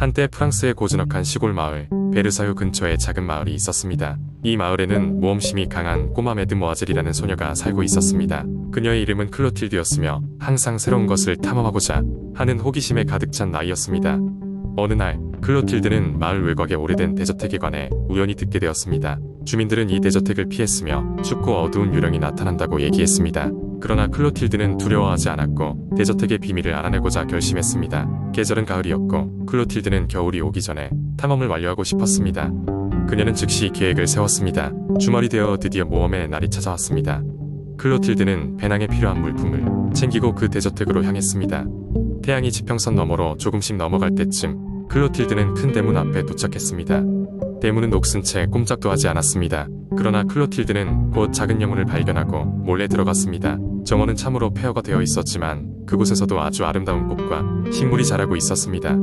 한때 프랑스의 고즈넉한 시골 마을 베르사유 근처에 작은 마을이 있었습니다. 이 마을에는 모험심이 강한 꼬마 매드모아젤이라는 소녀가 살고 있었습니다. 그녀의 이름은 클로틸드였으며 항상 새로운 것을 탐험하고자 하는 호기심에 가득 찬 나이였습니다. 어느 날 클로틸드는 마을 외곽의 오래된 대저택에 관해 우연히 듣게 되었습니다. 주민들은 이 대저택을 피했으며 춥고 어두운 유령이 나타난다고 얘기했습니다. 그러나 클로틸드는 두려워하지 않았고 대저택의 비밀을 알아내고자 결심했습니다. 계절은 가을이었고 클로틸드는 겨울이 오기 전에 탐험을 완료하고 싶었습니다. 그녀는 즉시 계획을 세웠습니다. 주말이 되어 드디어 모험의 날이 찾아왔습니다. 클로틸드는 배낭에 필요한 물품을 챙기고 그 대저택으로 향했습니다. 태양이 지평선 너머로 조금씩 넘어갈 때쯤 클로틸드는 큰 대문 앞에 도착했습니다. 대문은 녹슨 채 꼼짝도 하지 않았습니다. 그러나 클로틸드는 곧 작은 영혼을 발견하고 몰래 들어갔습니다. 정원은 참으로 폐허가 되어 있었지만 그곳에서도 아주 아름다운 꽃과 식물이 자라고 있었습니다.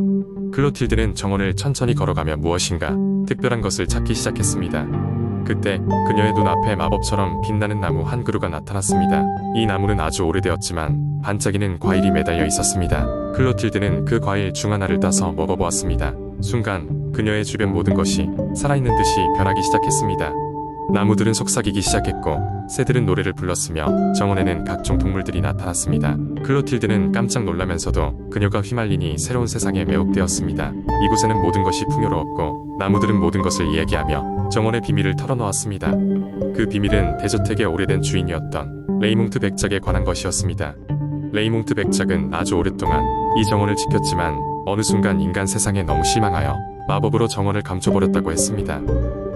클로틸드는 정원을 천천히 걸어가며 무엇인가 특별한 것을 찾기 시작했습니다. 그때 그녀의 눈앞에 마법처럼 빛나는 나무 한 그루가 나타났습니다. 이 나무는 아주 오래되었지만 반짝이는 과일이 매달려 있었습니다. 클로틸드는 그 과일 중 하나를 따서 먹어보았습니다. 순간 그녀의 주변 모든 것이 살아있는 듯이 변하기 시작했습니다. 나무들은 속삭이기 시작했고 새들은 노래를 불렀으며 정원에는 각종 동물들이 나타났습니다. 클로틸드는 깜짝 놀라면서도 그녀가 휘말리니 새로운 세상에 매혹되었습니다. 이곳에는 모든 것이 풍요로웠고 나무들은 모든 것을 이야기하며 정원의 비밀을 털어놓았습니다. 그 비밀은 대저택의 오래된 주인이었던 레이몽트 백작에 관한 것이었습니다. 레이몽트 백작은 아주 오랫동안 이 정원을 지켰지만 어느 순간 인간 세상에 너무 실망하여 마법으로 정원을 감춰버렸다고 했습니다.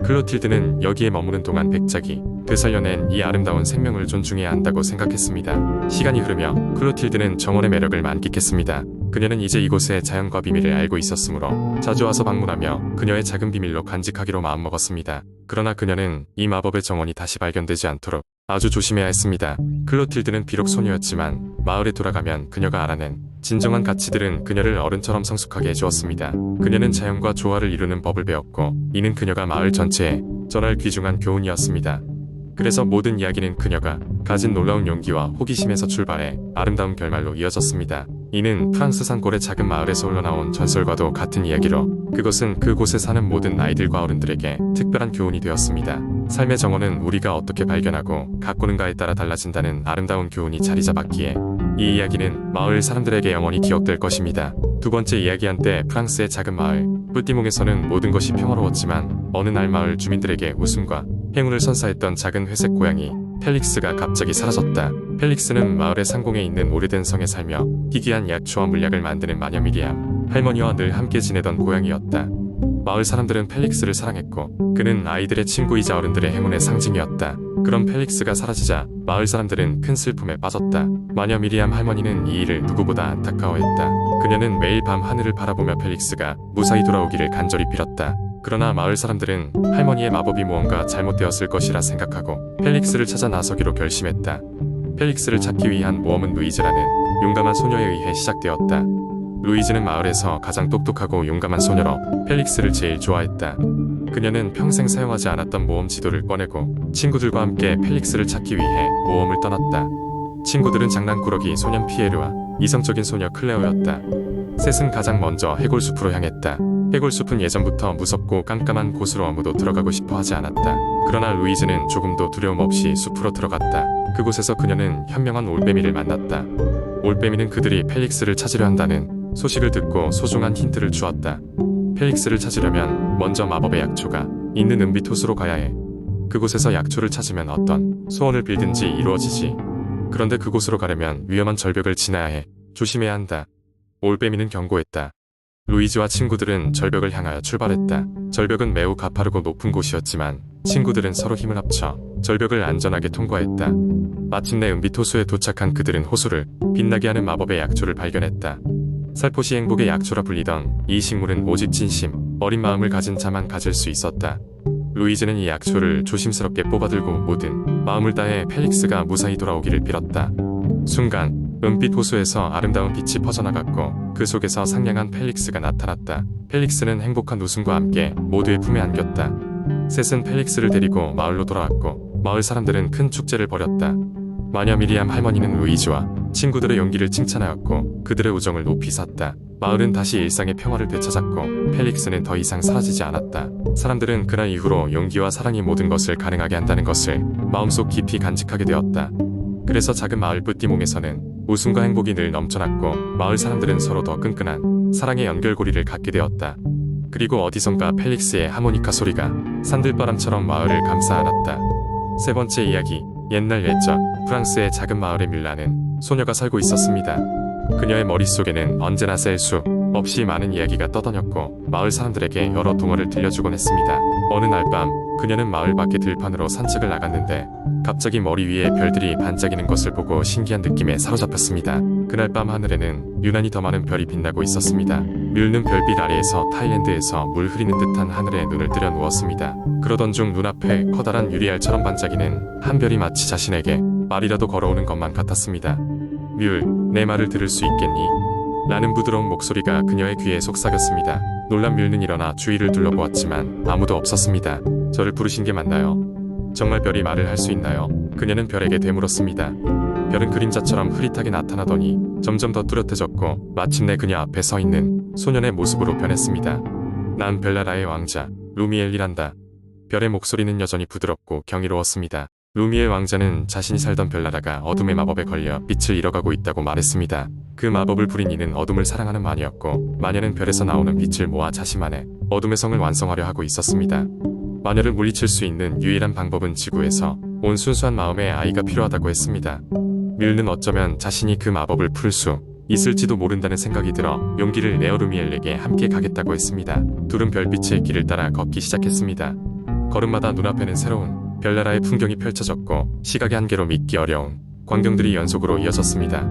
클로틸드는 여기에 머무는 동안 백작이 되살려낸 이 아름다운 생명을 존중해야 한다고 생각했습니다. 시간이 흐르며 클로틸드는 정원의 매력을 만끽했습니다. 그녀는 이제 이곳의 자연과 비밀을 알고 있었으므로 자주 와서 방문하며 그녀의 작은 비밀로 간직하기로 마음먹었습니다. 그러나 그녀는 이 마법의 정원이 다시 발견되지 않도록 아주 조심해야 했습니다. 클로틸드는 비록 소녀였지만 마을에 돌아가면 그녀가 알아낸 진정한 가치들은 그녀를 어른처럼 성숙하게 해주었습니다. 그녀는 자연과 조화를 이루는 법을 배웠고 이는 그녀가 마을 전체에 전할 귀중한 교훈이었습니다. 그래서 모든 이야기는 그녀가 가진 놀라운 용기와 호기심에서 출발해 아름다운 결말로 이어졌습니다. 이는 프랑스 산골의 작은 마을에서 흘러나온 전설과도 같은 이야기로 그것은 그곳에 사는 모든 아이들과 어른들에게 특별한 교훈이 되었습니다. 삶의 정원은 우리가 어떻게 발견하고 가꾸는가에 따라 달라진다는 아름다운 교훈이 자리 잡았기에 이 이야기는 마을 사람들에게 영원히 기억될 것입니다. 두 번째 이야기. 한때 프랑스의 작은 마을 뿌띠몽에서는 모든 것이 평화로웠지만 어느 날 마을 주민들에게 웃음과 행운을 선사했던 작은 회색 고양이 펠릭스가 갑자기 사라졌다. 펠릭스는 마을의 상공에 있는 오래된 성에 살며 희귀한 약초와 물약을 만드는 마녀 미리암 할머니와 늘 함께 지내던 고양이였다. 마을 사람들은 펠릭스를 사랑했고 그는 아이들의 친구이자 어른들의 행운의 상징이었다. 그런 펠릭스가 사라지자 마을 사람들은 큰 슬픔에 빠졌다. 마녀 미리암 할머니는 이 일을 누구보다 안타까워했다. 그녀는 매일 밤 하늘을 바라보며 펠릭스가 무사히 돌아오기를 간절히 빌었다. 그러나 마을 사람들은 할머니의 마법이 무언가 잘못되었을 것이라 생각하고 펠릭스를 찾아 나서기로 결심했다. 펠릭스를 찾기 위한 모험은 루이즈라는 용감한 소녀에 의해 시작되었다. 루이즈는 마을에서 가장 똑똑하고 용감한 소녀로 펠릭스를 제일 좋아했다. 그녀는 평생 사용하지 않았던 모험 지도를 꺼내고 친구들과 함께 펠릭스를 찾기 위해 모험을 떠났다. 친구들은 장난꾸러기 소년 피에르와 이성적인 소녀 클레오였다. 셋은 가장 먼저 해골숲으로 향했다. 해골숲은 예전부터 무섭고 깜깜한 곳으로 아무도 들어가고 싶어 하지 않았다. 그러나 루이즈는 조금도 두려움 없이 숲으로 들어갔다. 그곳에서 그녀는 현명한 올빼미를 만났다. 올빼미는 그들이 펠릭스를 찾으려 한다는 소식을 듣고 소중한 힌트를 주었다. 펠릭스를 찾으려면 먼저 마법의 약초가 있는 은빛 호수로 가야 해. 그곳에서 약초를 찾으면 어떤 소원을 빌든지 이루어지지. 그런데 그곳으로 가려면 위험한 절벽을 지나야 해. 조심해야 한다. 올빼미는 경고했다. 루이즈와 친구들은 절벽을 향하여 출발했다. 절벽은 매우 가파르고 높은 곳이었지만 친구들은 서로 힘을 합쳐 절벽을 안전하게 통과했다. 마침내 은빛 호수에 도착한 그들은 호수를 빛나게 하는 마법의 약초를 발견했다. 살포시 행복의 약초라 불리던 이 식물은 오직 진심, 어린 마음을 가진 자만 가질 수 있었다. 루이즈는 이 약초를 조심스럽게 뽑아들고 모든 마음을 다해 펠릭스가 무사히 돌아오기를 빌었다. 순간 은빛 호수에서 아름다운 빛이 퍼져나갔고 그 속에서 상냥한 펠릭스가 나타났다. 펠릭스는 행복한 웃음과 함께 모두의 품에 안겼다. 셋은 펠릭스를 데리고 마을로 돌아왔고 마을 사람들은 큰 축제를 벌였다. 마녀 미리암 할머니는 루이즈와 친구들의 용기를 칭찬하였고 그들의 우정을 높이 샀다. 마을은 다시 일상의 평화를 되찾았고 펠릭스는 더 이상 사라지지 않았다. 사람들은 그날 이후로 용기와 사랑이 모든 것을 가능하게 한다는 것을 마음속 깊이 간직하게 되었다. 그래서 작은 마을 뿌띠몽에서는 웃음과 행복이 늘 넘쳐났고 마을 사람들은 서로 더 끈끈한 사랑의 연결고리를 갖게 되었다. 그리고 어디선가 펠릭스의 하모니카 소리가 산들바람처럼 마을을 감싸 안았다. 세 번째 이야기, 옛날 옛적 프랑스의 작은 마을에 뮬라는 소녀가 살고 있었습니다. 그녀의 머릿속에는 언제나 셀 수 없이 많은 이야기가 떠다녔고 마을 사람들에게 여러 동화를 들려주곤 했습니다. 어느 날 밤 그녀는 마을 밖의 들판으로 산책을 나갔는데 갑자기 머리 위에 별들이 반짝이는 것을 보고 신기한 느낌에 사로잡혔습니다. 그날 밤 하늘에는 유난히 더 많은 별이 빛나고 있었습니다. 뮬는 별빛 아래에서 타일랜드에서 물 흐리는 듯한 하늘에 눈을 들여 누웠습니다. 그러던 중 눈앞에 커다란 유리알처럼 반짝이는 한 별이 마치 자신에게 말이라도 걸어오는 것만 같았습니다. 뮬, 내 말을 들을 수 있겠니? 라는 부드러운 목소리가 그녀의 귀에 속삭였습니다. 놀란 뮬는 일어나 주위를 둘러보았지만 아무도 없었습니다. 저를 부르신 게 맞나요? 정말 별이 말을 할 수 있나요? 그녀는 별에게 되물었습니다. 별은 그림자처럼 흐릿하게 나타나더니 점점 더 뚜렷해졌고 마침내 그녀 앞에 서 있는 소년의 모습으로 변했습니다. 난 벨라라의 왕자, 루미엘이란다. 별의 목소리는 여전히 부드럽고 경이로웠습니다. 루미엘 왕자는 자신이 살던 벨라라가 어둠의 마법에 걸려 빛을 잃어가고 있다고 말했습니다. 그 마법을 부린 이는 어둠을 사랑하는 마녀였고 마녀는 별에서 나오는 빛을 모아 자신만의 어둠의 성을 완성하려 하고 있었습니다. 마녀를 물리칠 수 있는 유일한 방법은 지구에서 온 순수한 마음의 아이가 필요하다고 했습니다. 뮬는 어쩌면 자신이 그 마법을 풀 수 있을지도 모른다는 생각이 들어 용기를 내어 루미엘에게 함께 가겠다고 했습니다. 둘은 별빛의 길을 따라 걷기 시작했습니다. 걸음마다 눈앞에는 새로운 별나라의 풍경이 펼쳐졌고 시각의 한계로 믿기 어려운 광경들이 연속으로 이어졌습니다.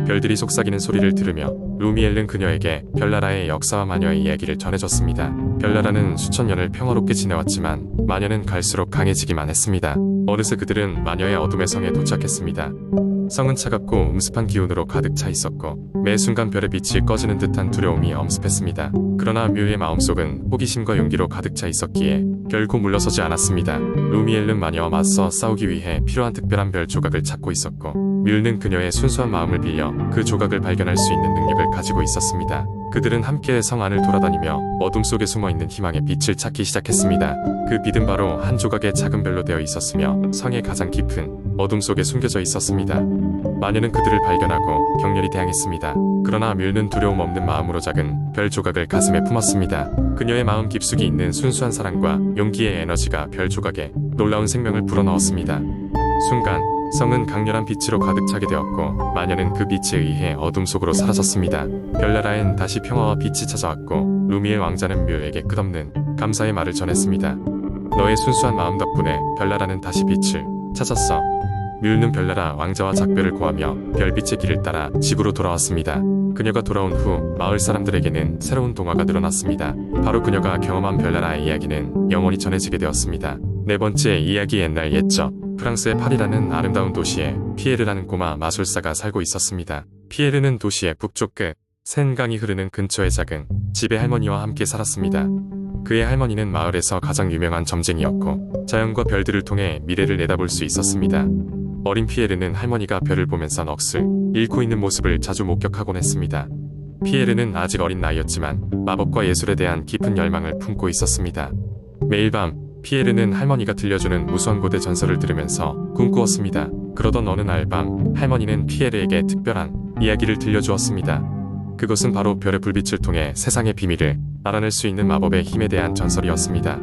별들이 속삭이는 소리를 들으며 루미엘은 그녀에게 별나라의 역사와 마녀의 이야기를 전해줬습니다. 별나라는 수천 년을 평화롭게 지내왔지만 마녀는 갈수록 강해지기만 했습니다. 어느새 그들은 마녀의 어둠의 성에 도착했습니다. 성은 차갑고 음습한 기운으로 가득 차 있었고 매 순간 별의 빛이 꺼지는 듯한 두려움이 엄습했습니다. 그러나 뮬의 마음속은 호기심과 용기로 가득 차 있었기에 결코 물러서지 않았습니다. 루미엘은 마녀와 맞서 싸우기 위해 필요한 특별한 별 조각을 찾고 있었고 뮬는 그녀의 순수한 마음을 빌려 그 조각을 발견할 수 있는 능력을 가지고 있었습니다. 그들은 함께 성 안을 돌아다니며 어둠 속에 숨어있는 희망의 빛을 찾기 시작했습니다. 그 빛은 바로 한 조각의 작은 별로 되어 있었으며 성의 가장 깊은 어둠 속에 숨겨져 있었습니다. 마녀는 그들을 발견하고 격렬히 대항했습니다. 그러나 뮬는 두려움 없는 마음으로 작은 별 조각을 가슴에 품었습니다. 그녀의 마음 깊숙이 있는 순수한 사랑과 용기의 에너지가 별 조각에 놀라운 생명을 불어넣었습니다. 순간 성은 강렬한 빛으로 가득 차게 되었고 마녀는 그 빛에 의해 어둠 속으로 사라졌습니다. 별나라엔 다시 평화와 빛이 찾아왔고 루미엘 왕자는 뮬에게 끝없는 감사의 말을 전했습니다. 너의 순수한 마음 덕분에 별나라는 다시 빛을 찾았어. 뮬는 별나라 왕자와 작별을 고하며 별빛의 길을 따라 집으로 돌아왔습니다. 그녀가 돌아온 후 마을 사람들에게는 새로운 동화가 늘어났습니다. 바로 그녀가 경험한 별나라의 이야기는 영원히 전해지게 되었습니다. 네 번째 이야기, 옛날 옛적 프랑스의 파리라는 아름다운 도시에 피에르라는 꼬마 마술사가 살고 있었습니다. 피에르는 도시의 북쪽 끝 센강이 흐르는 근처의 작은 집에 할머니와 함께 살았습니다. 그의 할머니는 마을에서 가장 유명한 점쟁이였고 자연과 별들을 통해 미래를 내다볼 수 있었습니다. 어린 피에르는 할머니가 별을 보면서 넋을 잃고 있는 모습을 자주 목격하곤 했습니다. 피에르는 아직 어린 나이였지만 마법과 예술에 대한 깊은 열망을 품고 있었습니다. 매일 밤 피에르는 할머니가 들려주는 무수한 고대 전설을 들으면서 꿈꾸었습니다. 그러던 어느 날 밤 할머니는 피에르에게 특별한 이야기를 들려주었습니다. 그것은 바로 별의 불빛을 통해 세상의 비밀을 알아낼 수 있는 마법의 힘에 대한 전설이었습니다.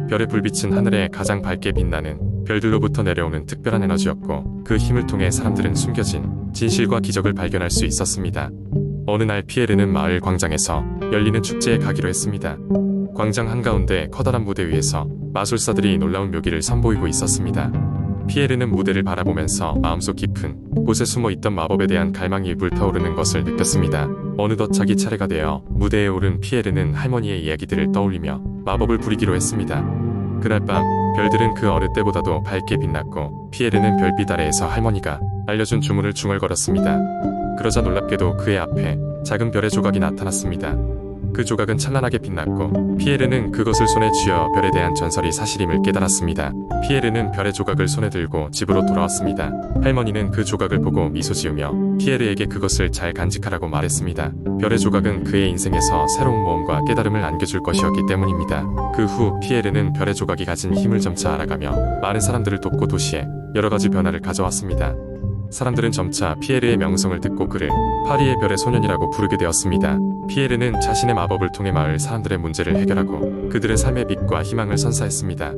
별의 불빛은 하늘에 가장 밝게 빛나는 별들로부터 내려오는 특별한 에너지였고 그 힘을 통해 사람들은 숨겨진 진실과 기적을 발견할 수 있었습니다. 어느 날 피에르는 마을 광장에서 열리는 축제에 가기로 했습니다. 광장 한가운데 커다란 무대 위에서 마술사들이 놀라운 묘기를 선보이고 있었습니다. 피에르는 무대를 바라보면서 마음속 깊은 곳에 숨어있던 마법에 대한 갈망이 불타오르는 것을 느꼈습니다. 어느덧 자기 차례가 되어 무대에 오른 피에르는 할머니의 이야기들을 떠올리며 마법을 부리기로 했습니다. 그날 밤 별들은 그 어느 때보다도 밝게 빛났고 피에르는 별빛 아래에서 할머니가 알려준 주문을 중얼거렸습니다. 그러자 놀랍게도 그의 앞에 작은 별의 조각이 나타났습니다. 그 조각은 찬란하게 빛났고 피에르는 그것을 손에 쥐어 별에 대한 전설이 사실임을 깨달았습니다. 피에르는 별의 조각을 손에 들고 집으로 돌아왔습니다. 할머니는 그 조각을 보고 미소 지으며 피에르에게 그것을 잘 간직하라고 말했습니다. 별의 조각은 그의 인생에서 새로운 모험과 깨달음을 안겨줄 것이었기 때문입니다. 그 후 피에르는 별의 조각이 가진 힘을 점차 알아가며 많은 사람들을 돕고 도시에 여러 가지 변화를 가져왔습니다. 사람들은 점차 피에르의 명성을 듣고 그를 파리의 별의 소년이라고 부르게 되었습니다. 피에르는 자신의 마법을 통해 마을 사람들의 문제를 해결하고 그들의 삶의 빛과 희망을 선사했습니다.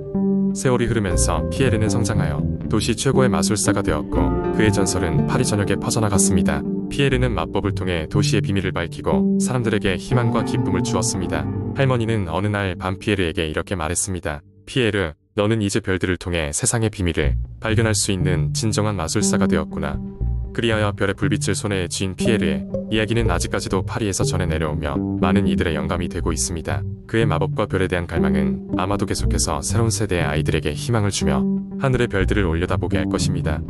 세월이 흐르면서 피에르는 성장하여 도시 최고의 마술사가 되었고 그의 전설은 파리 전역에 퍼져나갔습니다. 피에르는 마법을 통해 도시의 비밀을 밝히고 사람들에게 희망과 기쁨을 주었습니다. 할머니는 어느 날 밤 피에르에게 이렇게 말했습니다. 피에르, 너는 이제 별들을 통해 세상의 비밀을 발견할 수 있는 진정한 마술사가 되었구나. 그리하여 별의 불빛을 손에 쥔 피에르의 이야기는 아직까지도 파리에서 전해 내려오며 많은 이들의 영감이 되고 있습니다. 그의 마법과 별에 대한 갈망은 아마도 계속해서 새로운 세대의 아이들에게 희망을 주며 하늘의 별들을 올려다보게 할 것입니다.